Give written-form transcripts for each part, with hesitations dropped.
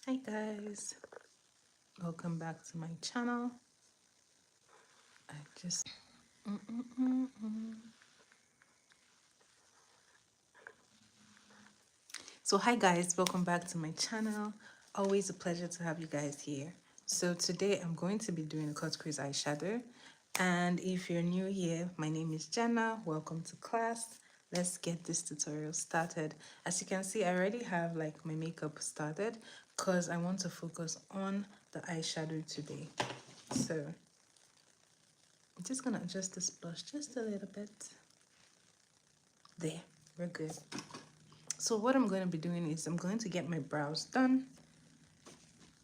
Hi guys, welcome back to my channel. I just So hi guys, welcome back to my channel. Always a pleasure to have you guys here. So today I'm going to be doing a cut crease eyeshadow, and if you're new here, my name is Jenna. Welcome to class. Let's get this tutorial started. As you can see, I already have like my makeup started because I want to focus on the eyeshadow today. So I'm just gonna adjust this blush just a little bit. There, we're good. So what I'm going to be doing is I'm going to get my brows done,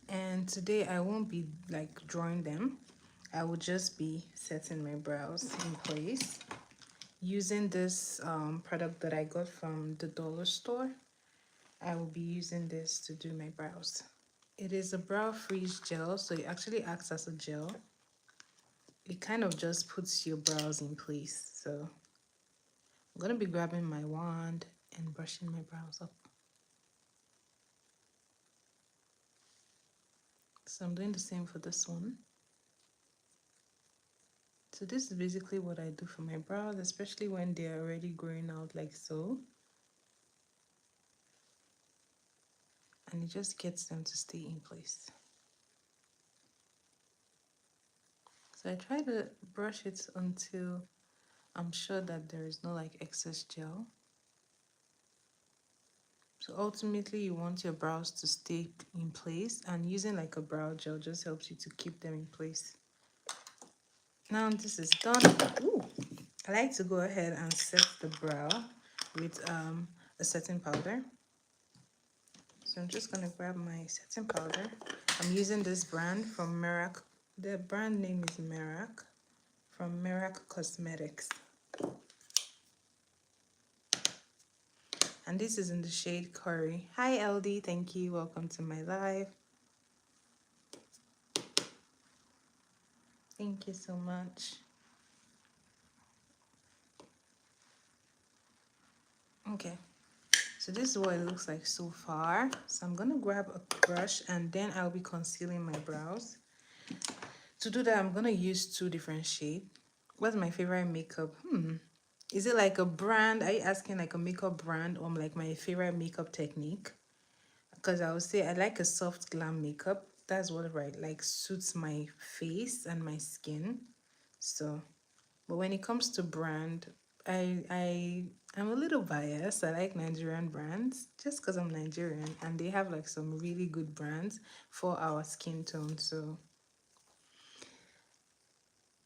and today I won't be like drawing them. I will just be setting my brows in place using this product that I got from the dollar store. I will be using this to do my brows. It is a brow freeze gel, so it actually acts as a gel. It kind of just puts your brows in place. So I'm going to be grabbing my wand and brushing my brows up. So I'm doing the same for this one. So this is basically what I do for my brows, especially when they're already growing out like so. And it just gets them to stay in place. So I try to brush it until I'm sure that there is no like excess gel. So ultimately you want your brows to stay in place, and using like a brow gel just helps you to keep them in place. Now this is done. Ooh, I like to go ahead and set the brow with a setting powder. So I'm just gonna grab my setting powder. I'm using this brand from Merak. The brand name is Merak, from Merak Cosmetics. And this is in the shade Curry. Hi LD, thank you. Welcome to my live. Thank you so much. Okay, so this is what it looks like so far. So I'm gonna grab a brush and then I'll be concealing my brows. To do that, I'm gonna use two different shades. What's my favorite makeup? Is it like a brand? Are you asking like a makeup brand or like my favorite makeup technique? Because I would say I like a soft glam makeup. That's what like suits my face and my skin. So, but when it comes to brand, I'm a little biased. I like Nigerian brands just because I'm Nigerian, and they have like some really good brands for our skin tone. So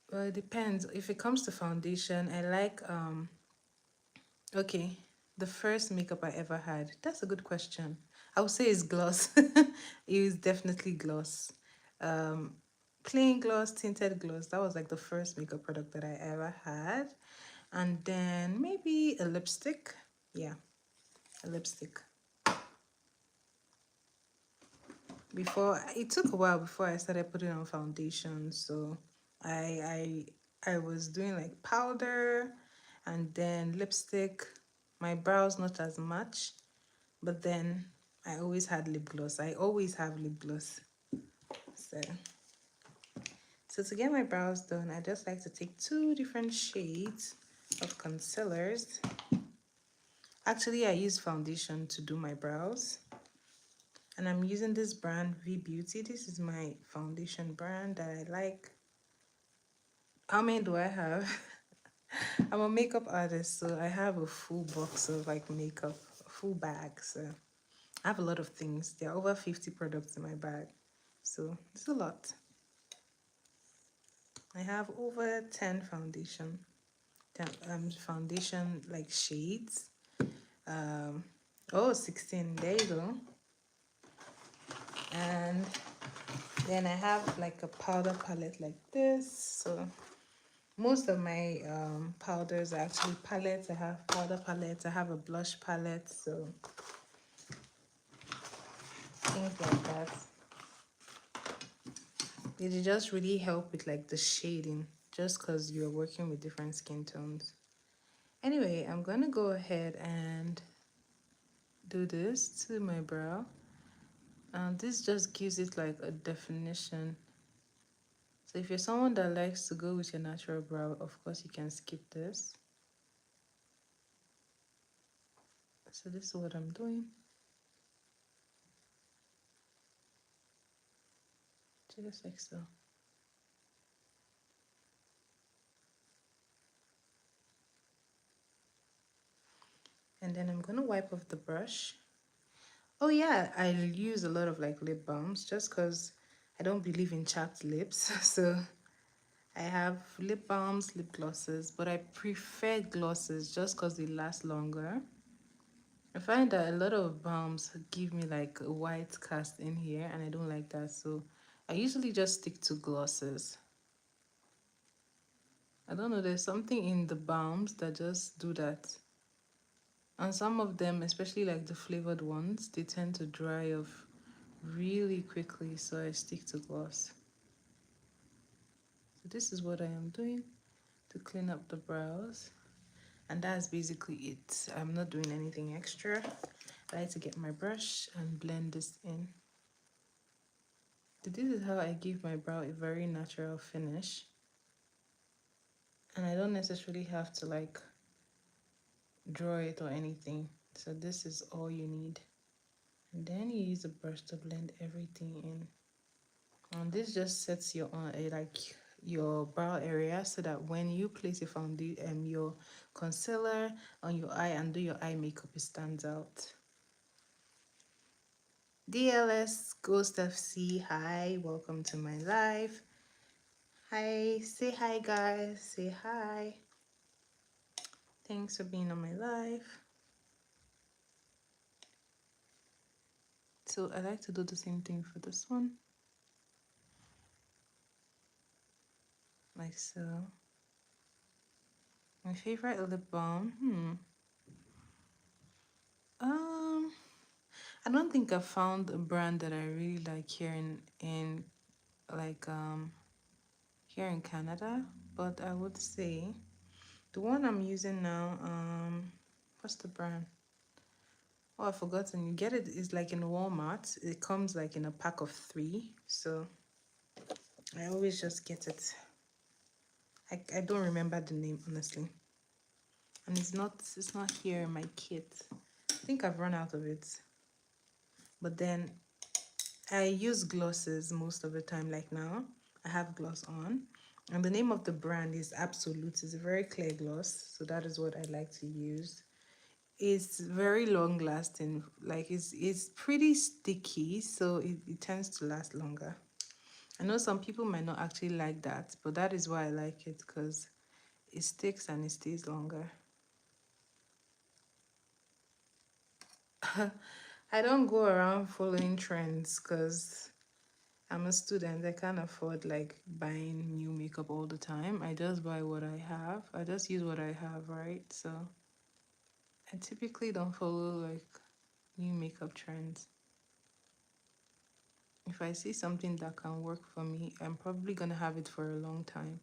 well, it depends. If it comes to foundation, I like okay, the first makeup I ever had. That's a good question. I would say it's gloss. It was definitely gloss. Um, Plain gloss, tinted gloss. That was like the first makeup product that I ever had. And then maybe a lipstick. Yeah, a lipstick. Before it took a while before I started putting on foundation. So I was doing like powder and then lipstick. My brows not as much, but then I always had lip gloss. I always have lip gloss. So to get my brows done, I just like to take two different shades of concealers. Actually, I use foundation to do my brows. And I'm using this brand V Beauty. This is my foundation brand that I like. How many do I have? I'm a makeup artist, so I have a full box of like makeup, a full bag. So I have a lot of things. There are over 50 products in my bag. So it's a lot. I have over 10 foundation like shades. Oh, 16, there you go. And then I have like a powder palette like this. So most of my powders are actually palettes. I have powder palettes. I have a blush palette. So things like that. It just really help with like the shading, just because you're working with different skin tones. Anyway, I'm going to go ahead and do this to my brow. This just gives it like a definition. So if you're someone that likes to go with your natural brow, of course you can skip this. So this is what I'm doing. Just like so. And then I'm gonna wipe off the brush. Oh yeah, I use a lot of like lip balms just because I don't believe in chapped lips. So I have lip balms, lip glosses, but I prefer glosses just because they last longer. I find that a lot of balms give me like a white cast in here and I don't like that. So I usually just stick to glosses. I don't know, there's something in the balms that just do that. And some of them, especially like the flavored ones, they tend to dry off really quickly, so I stick to gloss. So this is what I am doing to clean up the brows. And that's basically it. I'm not doing anything extra. I like to get my brush and blend this in. So this is how I give my brow a very natural finish. And I don't necessarily have to like draw it or anything. So this is all you need. And then you use a brush to blend everything in. And this just sets your like your brow area so that when you place your foundation, your concealer on your eye and do your eye makeup, it stands out. DLS Ghost FC, hi, welcome to my live. Hi, say hi guys, say hi. Thanks for being on my live. So I like to do the same thing for this one. Like so. My favorite lip balm, I don't think I found a brand that I really like here in like here in Canada, but I would say the one I'm using now, what's the brand? Oh, I've forgotten. You get it, it's like in Walmart. It comes like in a pack of 3. So I always just get it. I don't remember the name honestly. And it's not here in my kit. I think I've run out of it. But then I use glosses most of the time. Like now, I have gloss on. And the name of the brand is Absolute. It's a very clear gloss. So that is what I like to use. It's very long lasting. Like it's pretty sticky. So it tends to last longer. I know some people might not actually like that. But that is why I like it. Because it sticks and it stays longer. I don't go around following trends because I'm a student. I can't afford like buying new makeup all the time. I just buy what I have. I just use what I have, right? So I typically don't follow like new makeup trends. If I see something that can work for me, I'm probably gonna have it for a long time.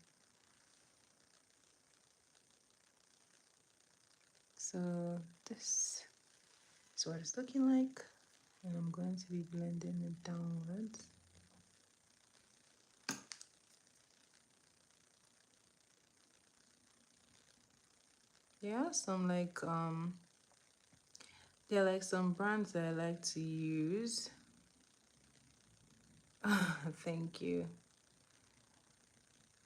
So this is what it's looking like. And I'm going to be blending it downwards. There are some like there are like some brands that I like to use. Thank you.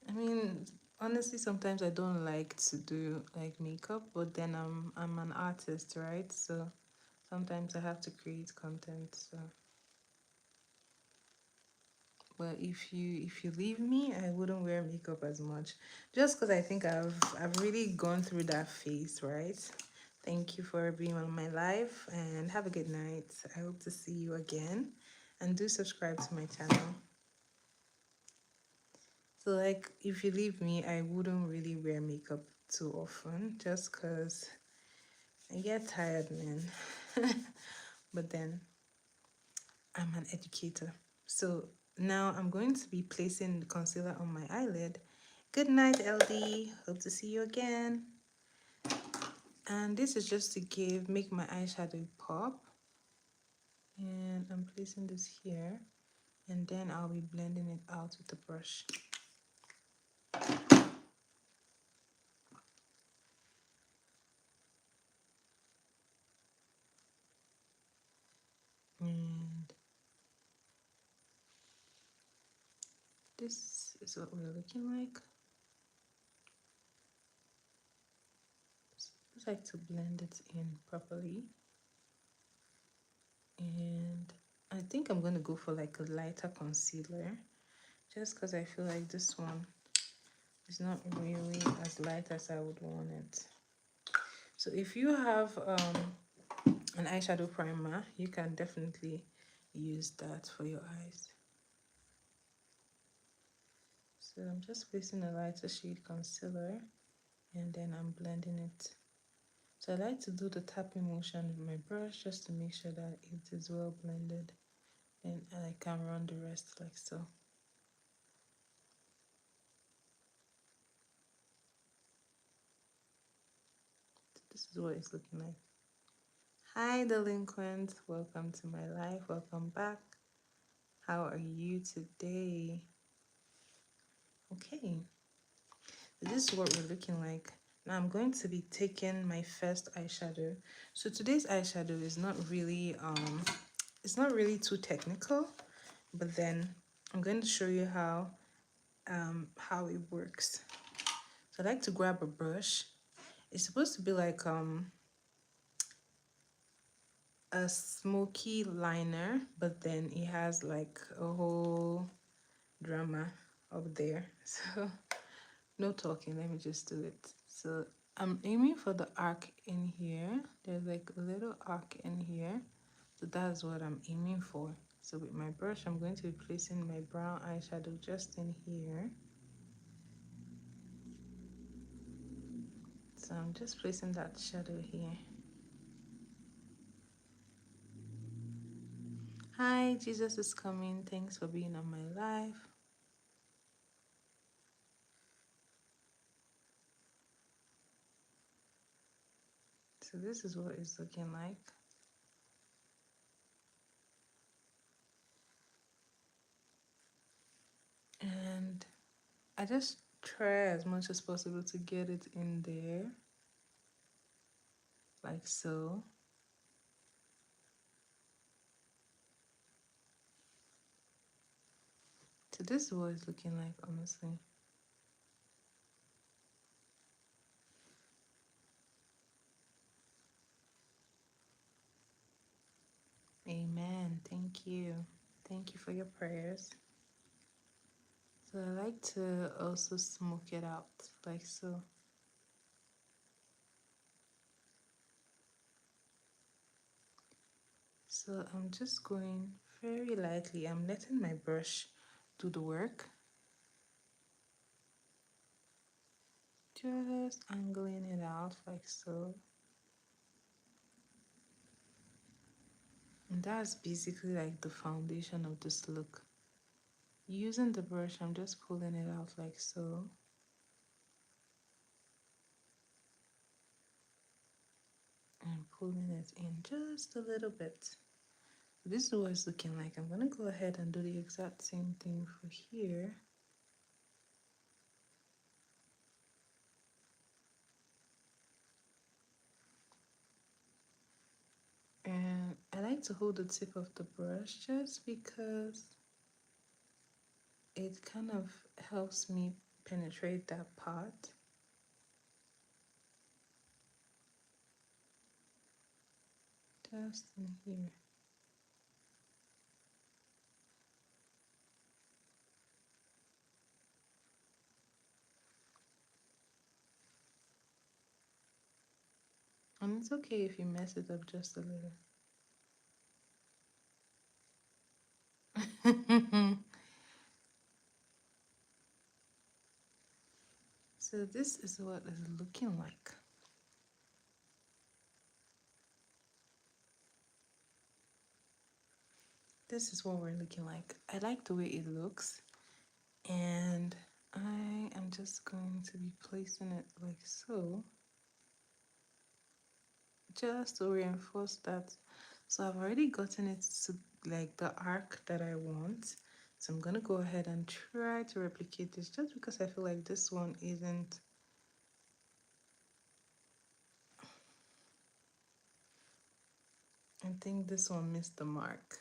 I mean, honestly, sometimes I don't like to do like makeup, but then I'm an artist, right? So sometimes I have to create content. So, but if you leave me, I wouldn't wear makeup as much, just because I think I've really gone through that phase, right? Thank you for being on my live and have a good night. I hope to see you again, and do subscribe to my channel. So like if you leave me, I wouldn't really wear makeup too often just because I get tired, man. But then I'm an educator. So now I'm going to be placing the concealer on my eyelid. Good night, LD. Hope to see you again. And this is just to make my eyeshadow pop. And I'm placing this here, and then I'll be blending it out with the brush. And this is what we're looking like. Just like to blend it in properly. And I think I'm going to go for like a lighter concealer, just because I feel like this one is not really as light as I would want it. So if you have an eyeshadow primer, you can definitely use that for your eyes. So I'm just placing a lighter shade concealer, and then I'm blending it. So I like to do the tapping motion with my brush just to make sure that it is well blended. Then I can run the rest like so. This is what it's looking like. Hi delinquent, welcome to my life, welcome back. How are you today? Okay, this is what we're looking like. Now I'm going to be taking my first eyeshadow. So today's eyeshadow is not really it's not really too technical, but then I'm going to show you how it works. So I like to grab a brush. It's supposed to be like a smoky liner, but then it has like a whole drama up there. So no talking, let me just do it. So I'm aiming for the arc in here. There's like a little arc in here, so that's what I'm aiming for. So with my brush, I'm going to be placing my brown eyeshadow just in here. So I'm just placing that shadow here. Hi, Jesus is coming. Thanks for being on my live. So this is what it's looking like. And I just try as much as possible to get it in there, like so. So this is what it's looking like, honestly. Amen. Thank you. Thank you for your prayers. So I like to also smoke it out, like so. So I'm just going very lightly. I'm letting my brush do the work. Just angling it out like so. And that's basically like the foundation of this look. Using the brush, I'm just pulling it out like so. And pulling it in just a little bit. This is what it's looking like. I'm going to go ahead and do the exact same thing for here. And I like to hold the tip of the brush just because it kind of helps me penetrate that part. Just in here. And it's okay if you mess it up just a little. So this is what it's looking like. This is what we're looking like. I like the way it looks, and I am just going to be placing it like so, just to reinforce that. So I've already gotten it to like the arc that I want. So I'm gonna go ahead and try to replicate this just because I feel like this one isn't. I think this one missed the mark.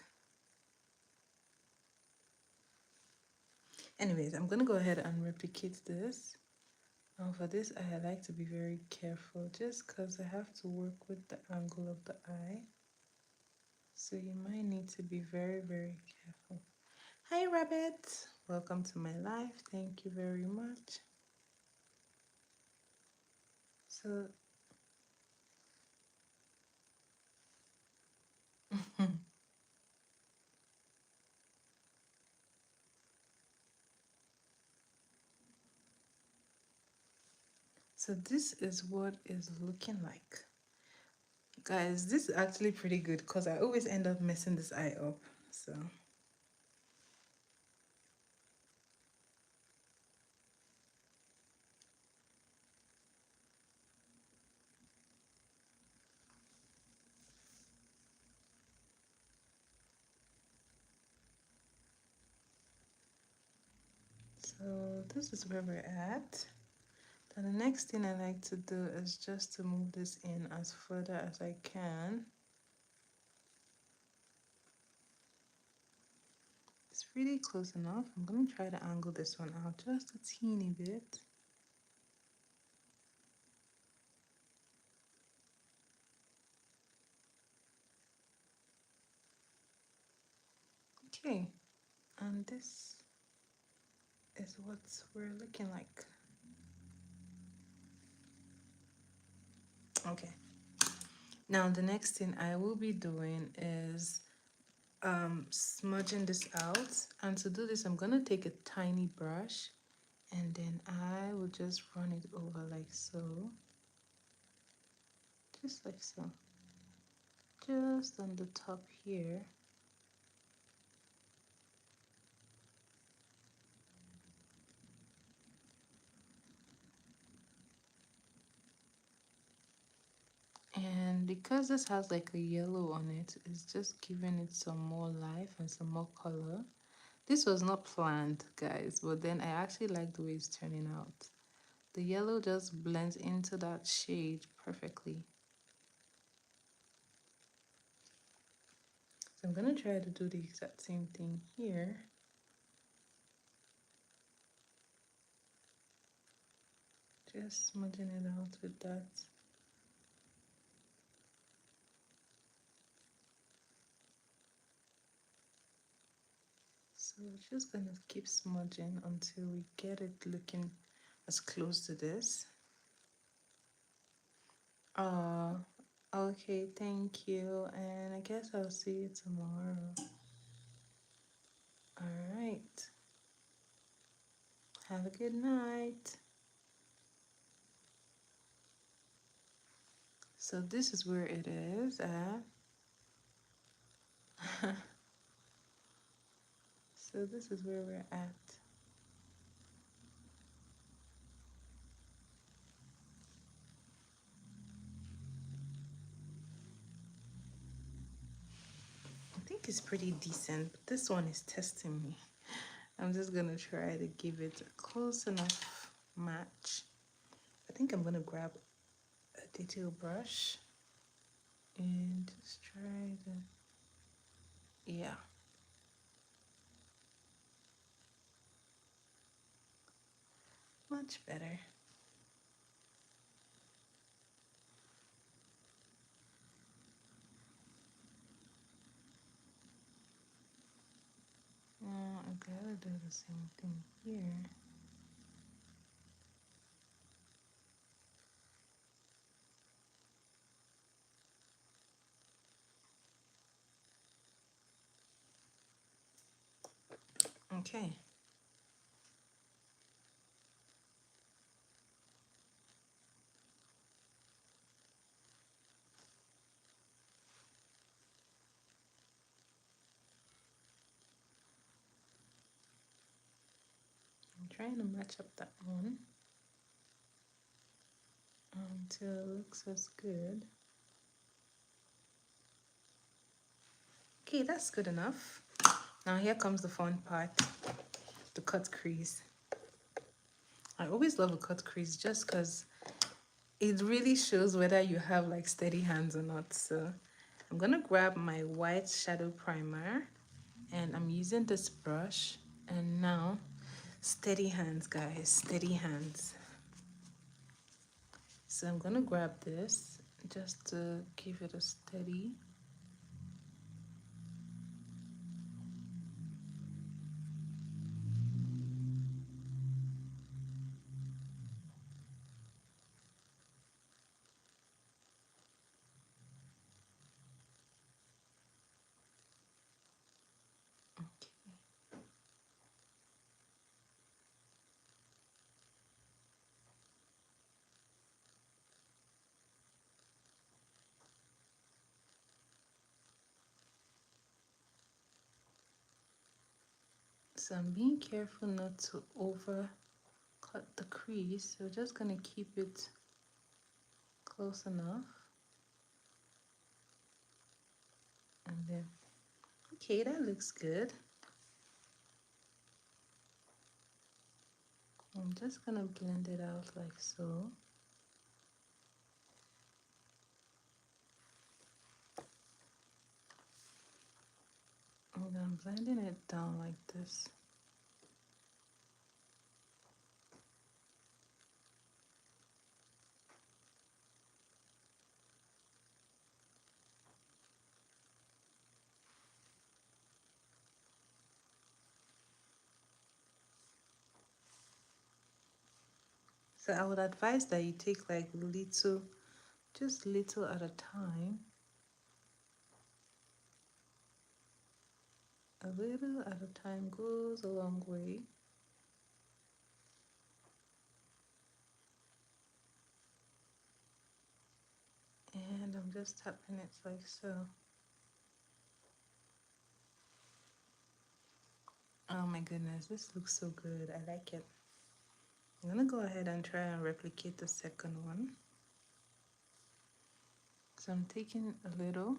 Anyways, I'm gonna go ahead and replicate this. Now for this, I like to be very careful just because I have to work with the angle of the eye. So you might need to be very, very careful. Hi Rabbit, welcome to my life. Thank you very much. So so this is what it's looking like. Guys, this is actually pretty good because I always end up messing this eye up. So this is where we're at. Then the next thing I like to do is just to move this in as further as I can. It's really close enough. I'm going to try to angle this one out just a teeny bit. Okay, and this is what we're looking like. Okay, now the next thing I will be doing is smudging this out, and to do this I'm going to take a tiny brush and then I will just run it over like so, just like so, just on the top here. And because this has like a yellow on it, it's just giving it some more life and some more color. This was not planned, guys, but then I actually like the way it's turning out. The yellow just blends into that shade perfectly. So I'm gonna try to do the exact same thing here. Just smudging it out with that. So we're just gonna keep smudging until we get it looking as close to this. Okay, thank you, and I guess I'll see you tomorrow. All right. Have a good night. So this is where it is at. So this is where we're at. I think it's pretty decent, but this one is testing me. I'm just gonna try to give it a close enough match. I think I'm gonna grab a detail brush and just try to, yeah. Much better. I gotta do the same thing here. Okay. I'm trying to match up that one until it looks as good. Okay, that's good enough. Now here comes the fun part, the cut crease. I always love a cut crease just because it really shows whether you have like steady hands or not. So I'm gonna grab my white shadow primer and I'm using this brush, and now steady hands, guys, steady hands. So I'm gonna grab this just to give it a steady. So I'm being careful not to over cut the crease, so just gonna keep it close enough. And then, okay, that looks good. I'm just gonna blend it out like so. And I'm blending it down like this. So I would advise that you take like little, just little at a time. A little at a time goes a long way. And I'm just tapping it like so. Oh my goodness, this looks so good. I like it. I'm gonna go ahead and try and replicate the second one. So I'm taking a little.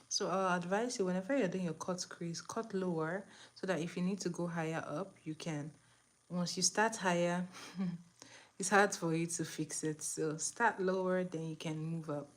So I'll advise you, whenever you're doing your cut crease, cut lower so that if you need to go higher up, you can. Once you start higher, it's hard for you to fix it. So start lower, then you can move up.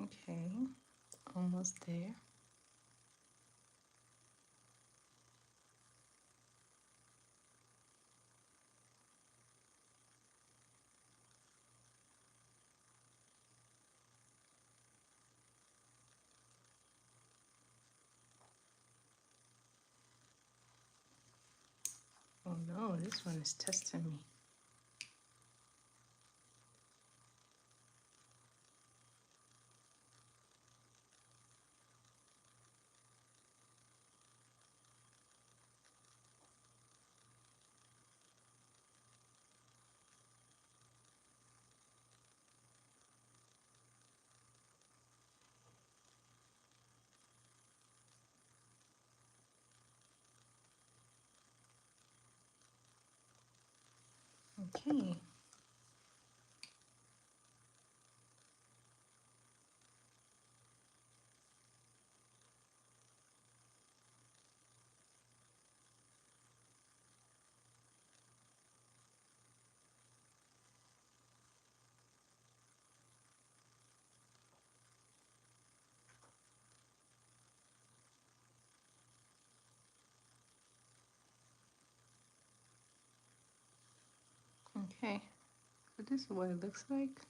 Okay, almost there. Oh no, this one is testing me. Okay. Okay, so this is what it looks like.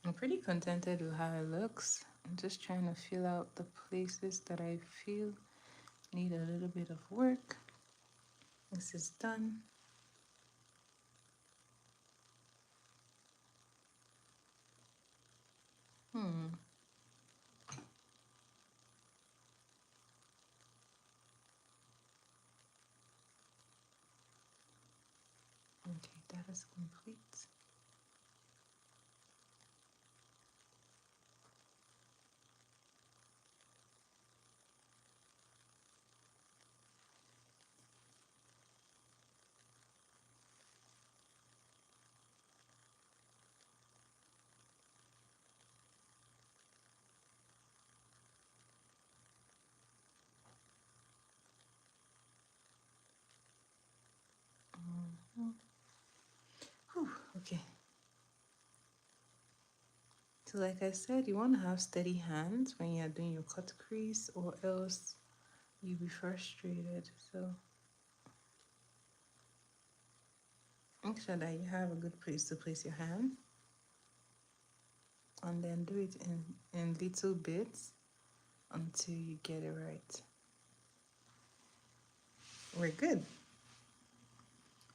I'm pretty contented with how it looks. I'm just trying to fill out the places that I feel need a little bit of work. This is done. Okay, that is complete. Whew, okay. So like I said, you want to have steady hands when you're doing your cut crease, or else you'll be frustrated. So make sure that you have a good place to place your hand, and then do it in little bits until you get it right. We're good.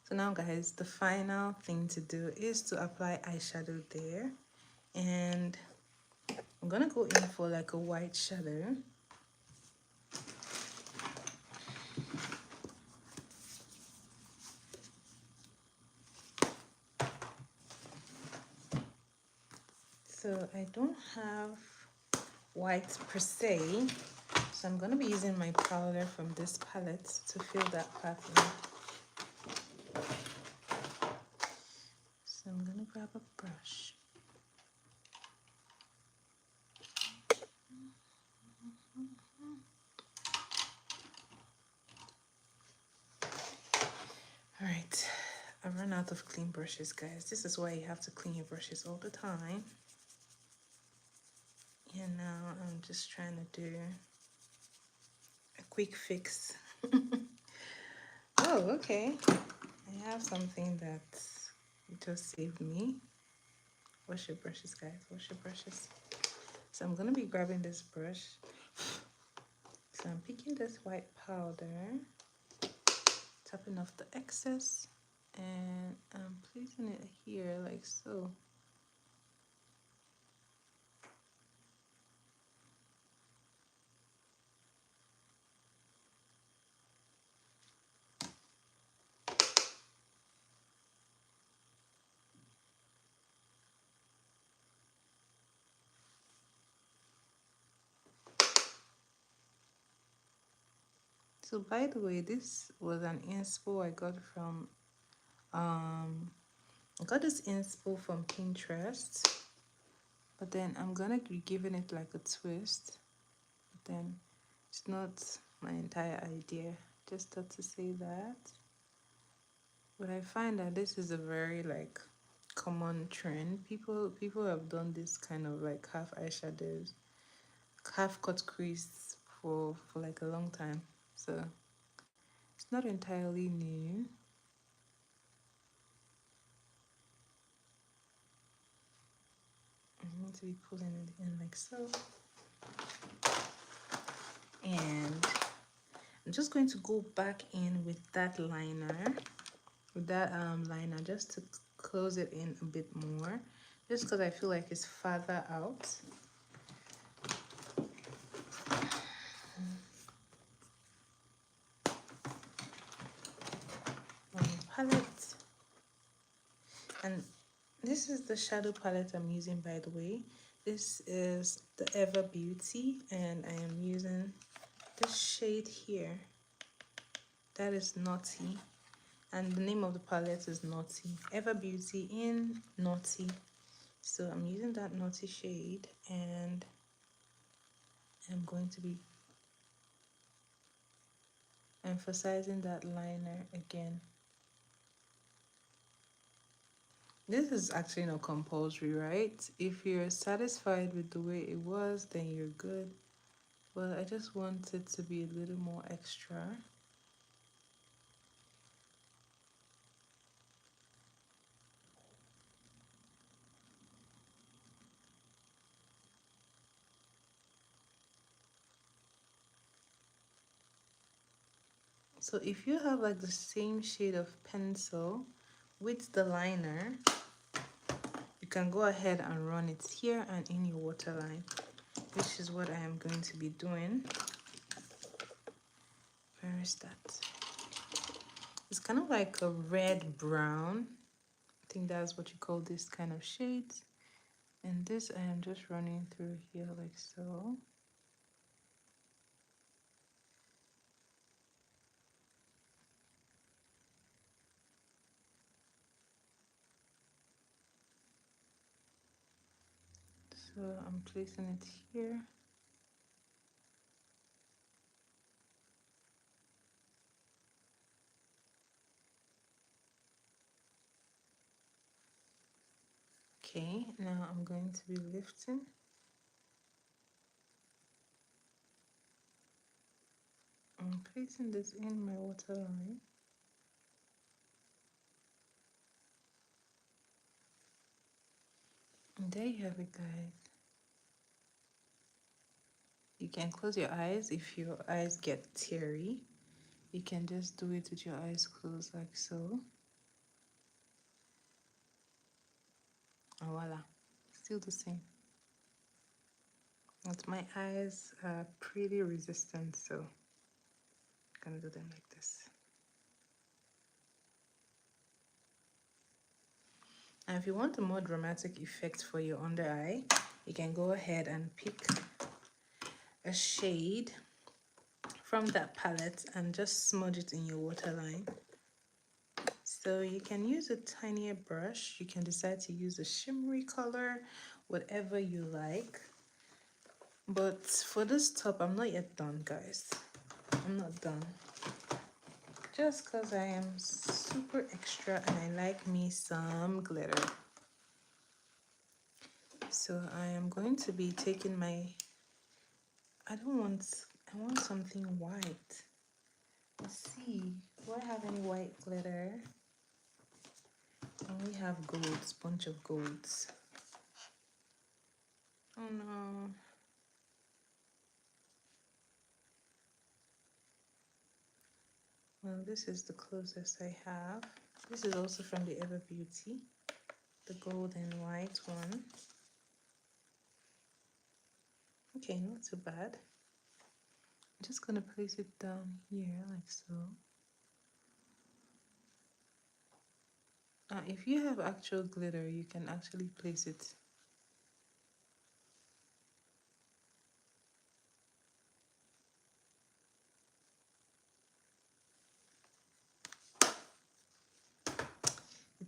So now guys, the final thing to do is to apply eyeshadow there, and I'm gonna go in for like a white shadow. So I don't have white per se, so I'm gonna be using my powder from this palette to fill that pattern. So I'm gonna grab a brush. All right, I run out of clean brushes, guys. This is why you have to clean your brushes all the time. And now I'm just trying to do a quick fix. Oh, okay. I have something that just saved me. Wash your brushes, guys. Wash your brushes. So I'm gonna be grabbing this brush. So I'm picking this white powder, tapping off the excess, and I'm placing it here like so. So by the way, this was an inspo I got from I got this inspo from Pinterest, but then I'm gonna be giving it like a twist. But then it's not my entire idea. Just thought to say that. But I find that this is a very like common trend. People have done this kind of like half eyeshadows, half cut crease for like a long time. So it's not entirely new. I'm going to be pulling it in like so. And I'm just going to go back in with that liner, liner, just to close it in a bit more, just because I feel like it's farther out. Palette, and this is the shadow palette I'm using, by the way. This is the Ever Beauty, and I am using this shade here. That is Naughty, and the name of the palette is Naughty. Ever Beauty in Naughty. So I'm using that Naughty shade, and I'm going to be emphasizing that liner again. This is actually not compulsory, right? If you're satisfied with the way it was, then you're good. But I just want it to be a little more extra. So if you have like the same shade of pencil with the liner, you can go ahead and run it here and in your waterline, which is what I am going to be doing. Where is that? It's kind of like a red brown. I think that's what you call this kind of shades. And this I am just running through here like so. So I'm placing it here. Okay, now I'm going to be lifting. I'm placing this in my waterline. And there you have it, guys. You can close your eyes if your eyes get teary. You can just do it with your eyes closed like so. And voila, still the same. But my eyes are pretty resistant, so I'm gonna do them like this. And if you want a more dramatic effect for your under eye, you can go ahead and pick a shade from that palette and just smudge it in your waterline. So you can use a tinier brush. You can decide to use a shimmery color, whatever you like. But for this top, I'm not yet done, guys. I'm not done. Just because I am super extra and I like me some glitter. So I am going to be taking my, I want something white. Let's see, do I have any white glitter? I only have golds, bunch of golds. Oh no. Well, this is the closest I have. This is also from the Ever Beauty, the gold and white one. Okay, not too bad. I'm just gonna place it down here like so. If you have actual glitter, you can actually place it.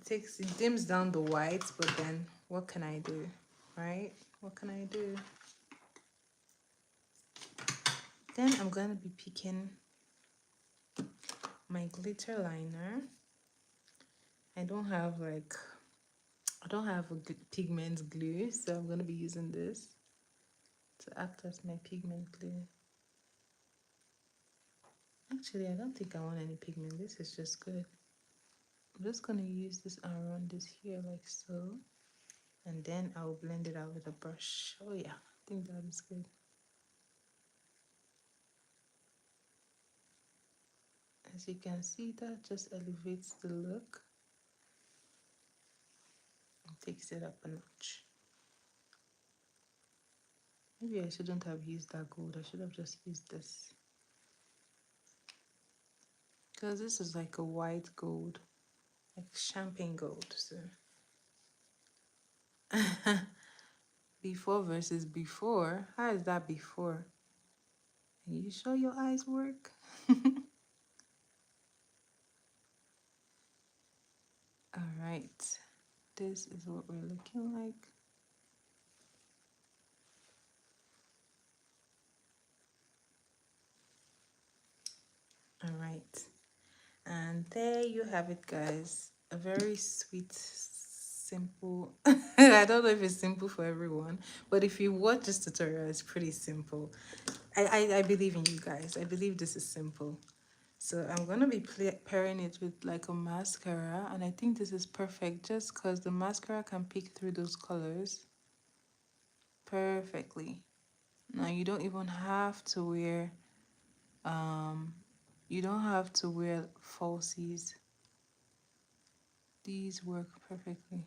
It dims down the white, but then what can I do, right? What can I do? Then I'm gonna be picking my glitter liner. I don't have a pigment glue, so I'm gonna be using this to act as my pigment glue. Actually, I don't think I want any pigment. This is just good. I'm just gonna use this and run this here like so, and then I'll blend it out with a brush. Oh yeah, I think that is good. As you can see, that just elevates the look and takes it up a notch. Maybe I shouldn't have used that gold. I should have just used this, because this is like a white gold, like champagne gold. So before versus before. How is that before? Are you sure your eyes work? All right, this is what we're looking like. All right, and there you have it, guys. A very sweet, simple. I don't know if it's simple for everyone, but if you watch this tutorial, it's pretty simple. I believe in you guys. I believe this is simple. So I'm gonna be pairing it with like a mascara, and I think this is perfect just because the mascara can pick through those colors perfectly. Now you don't even have to wear You don't have to wear falsies. These work perfectly.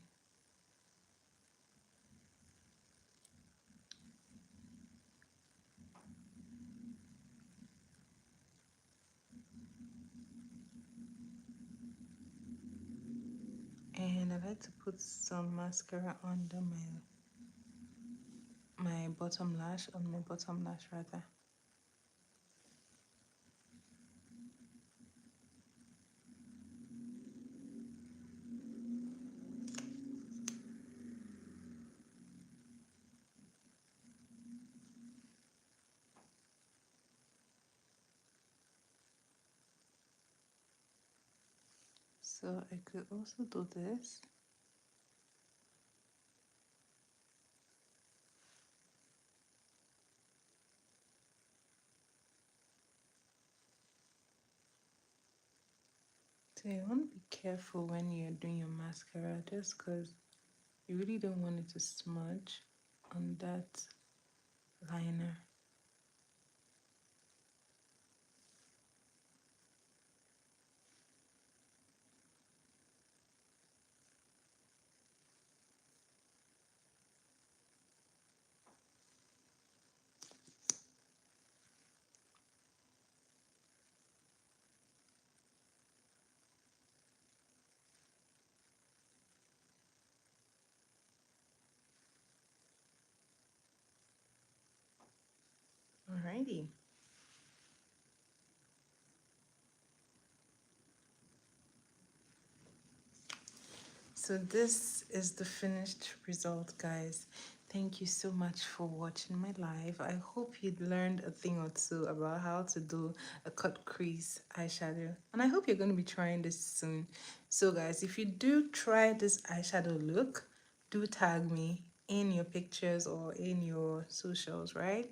And I like to put some mascara under my bottom lash, on my bottom lash rather. So I could also do this. So you want to be careful when you're doing your mascara, just because you really don't want it to smudge on that liner. Alrighty. So this is the finished result, guys. Thank you so much for watching my live. I hope you learned a thing or two about how to do a cut crease eyeshadow. And I hope you're going to be trying this soon. So guys, if you do try this eyeshadow look, do tag me in your pictures or in your socials, right?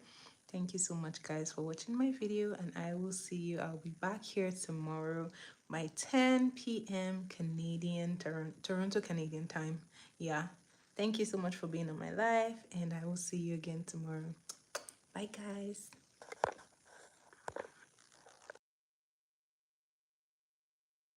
Thank you so much, guys, for watching my video, and I will see you. I'll be back here tomorrow by 10 p.m. Canadian, Toronto Canadian time. Yeah. Thank you so much for being on my live, and I will see you again tomorrow. Bye, guys.